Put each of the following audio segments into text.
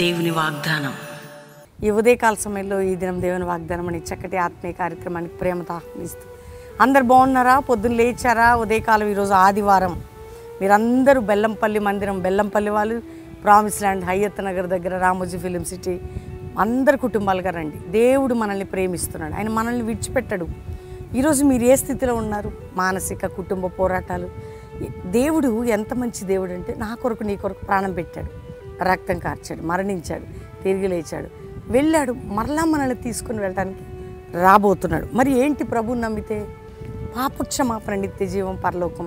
దేవుని వాగ్దానం. ఈ ఉదయకాల సమయంలో ఈ దినం దేవుని వాగ్దానం అని చక్కటి ఆత్మీయ కార్యక్రమానికి ప్రేమతో ఆహ్వానిస్తూ అందరు బాగున్నారా? పొద్దున్న లేచారా? ఉదయకాలం ఈరోజు ఆదివారం. మీరందరూ బెల్లంపల్లి మందిరం, బెల్లంపల్లి వాళ్ళు, ప్రామిస్ ల్యాండ్, హయ్యత్ నగర్ దగ్గర రామోజీ ఫిలిం సిటీ, అందరు కుటుంబాలుగా రండి. దేవుడు మనల్ని ప్రేమిస్తున్నాడు, ఆయన మనల్ని విడిచిపెట్టడు. ఈరోజు మీరు ఏ స్థితిలో ఉన్నారు? మానసిక కుటుంబ పోరాటాలు. దేవుడు ఎంత మంచి దేవుడు అంటే, నా కొరకు నీ కొరకు ప్రాణం పెట్టాడు, రక్తం కార్చాడు, మరణించాడు, తిరిగి లేచాడు, వెళ్ళాడు, మరలా మనల్ని తీసుకుని వెళ్ళడానికి రాబోతున్నాడు. మరి ఏంటి? ప్రభువుని నమ్మితే పాపక్షమాపణ, నిత్య జీవం, పరలోకం.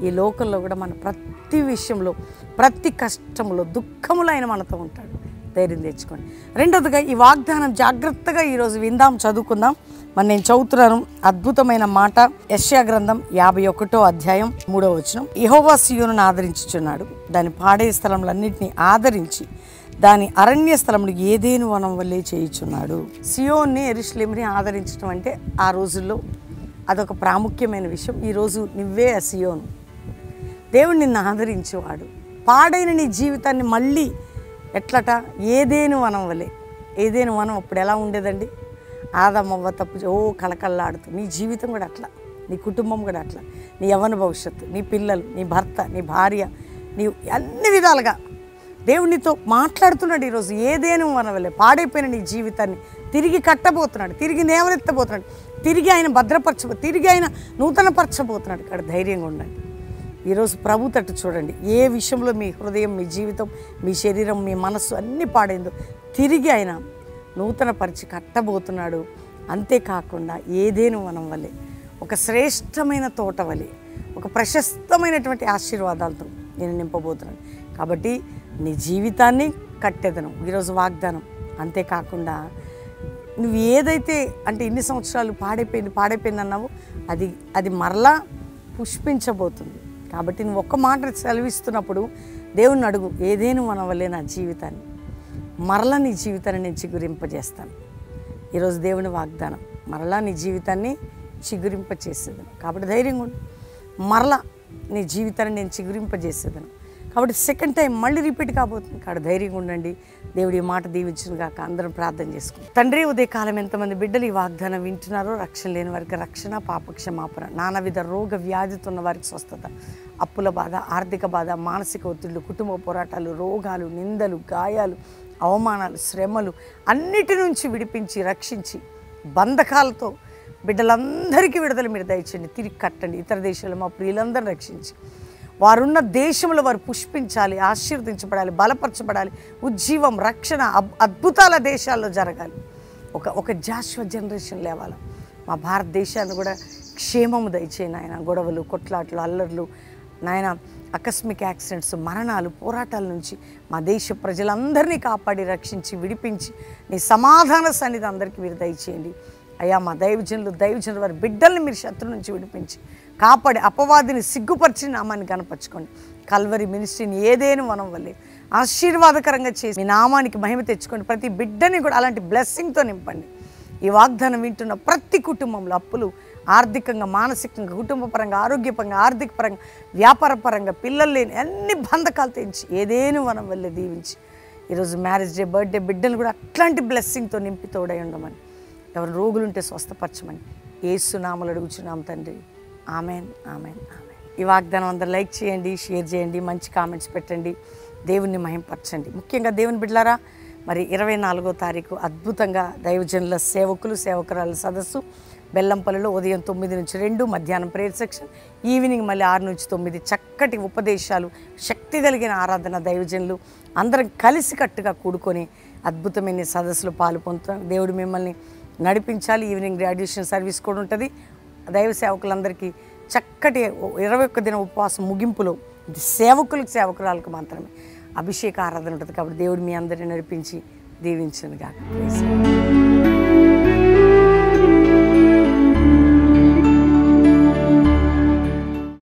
ఈ లోకంలో కూడా మన ప్రతి విషయంలో, ప్రతి కష్టంలో, దుఃఖములో ఆయన మనతో ఉంటాడు. ధైర్యం తెచ్చుకోండి. రెండవదిగా ఈ వాగ్దానం జాగ్రత్తగా ఈరోజు విందాం, చదువుకుందాం. మరి నేను చదువుతున్నాను అద్భుతమైన మాట. యెషయా గ్రంథం 51వ అధ్యాయం 3వ వచనం. యెహోవా సీయోనును ఆదరించుచున్నాడు, దాని పాడే స్థలములన్నింటినీ ఆదరించి దాని అరణ్య స్థలములు ఏదేను వనం వల్లే చేయుచున్నాడు. సియోన్ని, యెరూషలేముని ఆదరించడం అంటే ఆ రోజుల్లో అదొక ప్రాముఖ్యమైన విషయం. ఈరోజు నువ్వే ఆ సియోను. దేవుడు నిన్ను ఆదరించేవాడు. పాడైన నీ జీవితాన్ని మళ్ళీ ఎట్లట? ఏదేను వనం వలె. ఏదేను వనం అప్పుడు ఎలా ఉండేదండి? ఆదమవ్వ తప్పు కళకళలాడుతూ. నీ జీవితం కూడా అట్లా, నీ కుటుంబం కూడా అట్లా, నీ యవ్వన భవిష్యత్తు, నీ పిల్లలు, నీ భర్త, నీ భార్య, నీ అన్ని విధాలుగా దేవుడు నీతో మాట్లాడుతున్నాడు ఈరోజు. ఏదేను వనం వలె పాడైపోయిన నీ జీవితాన్ని తిరిగి కట్టబోతున్నాడు, తిరిగి నేవనెత్తబోతున్నాడు, తిరిగి ఆయన తిరిగి ఆయన నూతనపరచబోతున్నాడు. ఇక్కడ ధైర్యంగా ఉండండి. ఈరోజు ప్రభు తట్టు చూడండి. ఏ విషయంలో మీ హృదయం, మీ జీవితం, మీ శరీరం, మీ మనస్సు అన్నీ పాడైందో తిరిగి ఆయన నూతనపరిచి కట్టబోతున్నాడు. అంతేకాకుండా ఏదేను వనం వలె, ఒక శ్రేష్టమైన తోట వలె, ఒక ప్రశస్తమైనటువంటి ఆశీర్వాదాలతో నేను నింపబోతున్నాను. కాబట్టి నీ జీవితాన్ని కట్టెదను ఈరోజు వాగ్దానం. అంతేకాకుండా నువ్వు ఏదైతే అంటే ఇన్ని సంవత్సరాలు పాడైపోయింది అన్నావో అది మరలా పుష్పించబోతుంది. కాబట్టి నువ్వు ఒక్క మాట సెలవిస్తున్నప్పుడు దేవుణ్ణి అడుగు, ఏదేను వనం వల్లే నా జీవితాన్ని, మరలా నీ జీవితాన్ని నేను చిగురింపజేస్తాను. ఈరోజు దేవుని వాగ్దానం, మరలా నీ జీవితాన్ని చిగురింపజేసేదను. కాబట్టి ధైర్యంగా ఉండు. మరలా నీ జీవితాన్ని నేను చిగురింపజేసేదను. కాబట్టి సెకండ్ టైం మళ్ళీ రిపీట్ కాబోతుంది. కాబట్టి ధైర్యంగా ఉండండి. దేవుడి మాట దీవించును గాక. అందరం ప్రార్థన చేసుకుంటాం. తండ్రి, ఉదయకాలం ఎంతమంది బిడ్డలు ఈ వాగ్దానం వింటున్నారో, రక్షణ లేని వారికి రక్షణ, పాపక్షమాపణ, నానావిధ రోగ వ్యాధితో ఉన్న వారికి స్వస్థత, అప్పుల బాధ, ఆర్థిక బాధ, మానసిక ఒత్తిళ్లు, కుటుంబ పోరాటాలు, రోగాలు, నిందలు, గాయాలు, అవమానాలు, శ్రమలు అన్నిటి నుంచి విడిపించి రక్షించి బంధకాలతో బిడ్డలందరికీ విడుదల మీరు దయచేయండి. తిరిగి కట్టండి. ఇతర దేశాలు మా ప్రియులందరూ రక్షించి వారున్న దేశంలో వారు పుష్పించాలి, ఆశీర్వదించబడాలి, బలపరచబడాలి, ఉజ్జీవం, రక్షణ, అద్భుతాల దేశాల్లో జరగాలి. ఒక జాషువా జనరేషన్ లేవాలి. మా భారతదేశాన్ని కూడా క్షేమము దయచేయండి ఆయన. గొడవలు, కొట్లాట్లు, అల్లర్లు నాయన, ఆకస్మిక యాక్సిడెంట్స్, మరణాలు, పోరాటాల నుంచి మా దేశ ప్రజలందరినీ కాపాడి రక్షించి విడిపించి నీ సమాధాన సన్నిధి అందరికీ మీరు దయచేయండి. అయ్యా, మా దైవజనులు వారి బిడ్డల్ని మీరు శత్రు నుంచి విడిపించి కాపాడి అపవాదిని సిగ్గుపరిచి నామాన్ని కనపరచుకోండి. కల్వరి మినిస్ట్రీని ఏదేను వనం వల్లే ఆశీర్వాదకరంగా చేసి మీ నామానికి మహిమ తెచ్చుకోండి. ప్రతి బిడ్డని కూడా అలాంటి బ్లెస్సింగ్తో నింపండి. ఈ వాగ్దానం వింటున్న ప్రతి కుటుంబంలో అప్పులు, ఆర్థికంగా, మానసికంగా, కుటుంబ పరంగా, ఆరోగ్యపరంగా, ఆర్థిక పరంగా, వ్యాపార పరంగా, పిల్లలు లేని అన్ని బంధకాలు తెంచి ఏదేను వనం వల్లే దీవించి ఈరోజు మ్యారేజ్ డే, బర్త్డే బిడ్డలు కూడా అట్లాంటి బ్లెస్సింగ్తో నింపి తోడై ఉండమని, ఎవరు రోగులుంటే స్వస్థపరచమని యేసు నామములో అడుగుచున్నాం తండ్రి. Amen, amen, amen. ఈ వాగ్దానం అందరూ లైక్ చేయండి, షేర్ చేయండి, మంచి కామెంట్స్ పెట్టండి, దేవుణ్ణి మహింపరచండి. ముఖ్యంగా దేవుని బిడ్డలారా, మరి 24వ తారీఖు అద్భుతంగా దైవజనుల సేవకురాల సదస్సు బెల్లంపల్లిలో ఉదయం 9 నుంచి 2, మధ్యాహ్నం ప్రేయర్ సెక్షన్, ఈవినింగ్ మళ్ళీ 6 నుంచి 9 చక్కటి ఉపదేశాలు, శక్తి కలిగిన ఆరాధన. దైవజనులు అందరం కలిసికట్టుగా కూడుకొని అద్భుతమైన సదస్సులో పాలు పొందుతాం. దేవుడు మిమ్మల్ని నడిపించాలి. ఈవినింగ్ గ్రాడ్యుయేషన్ సర్వీస్ కూడా ఉంటుంది. దైవ సేవకులందరికీ చక్కటి 21 దిన ఉపవాసం ముగింపులో సేవకురాలకు మాత్రమే అభిషేక ఆరాధన ఉంటుంది. కాబట్టి దేవుడు మీ అందరిని నడిపించి దీవించును గాక.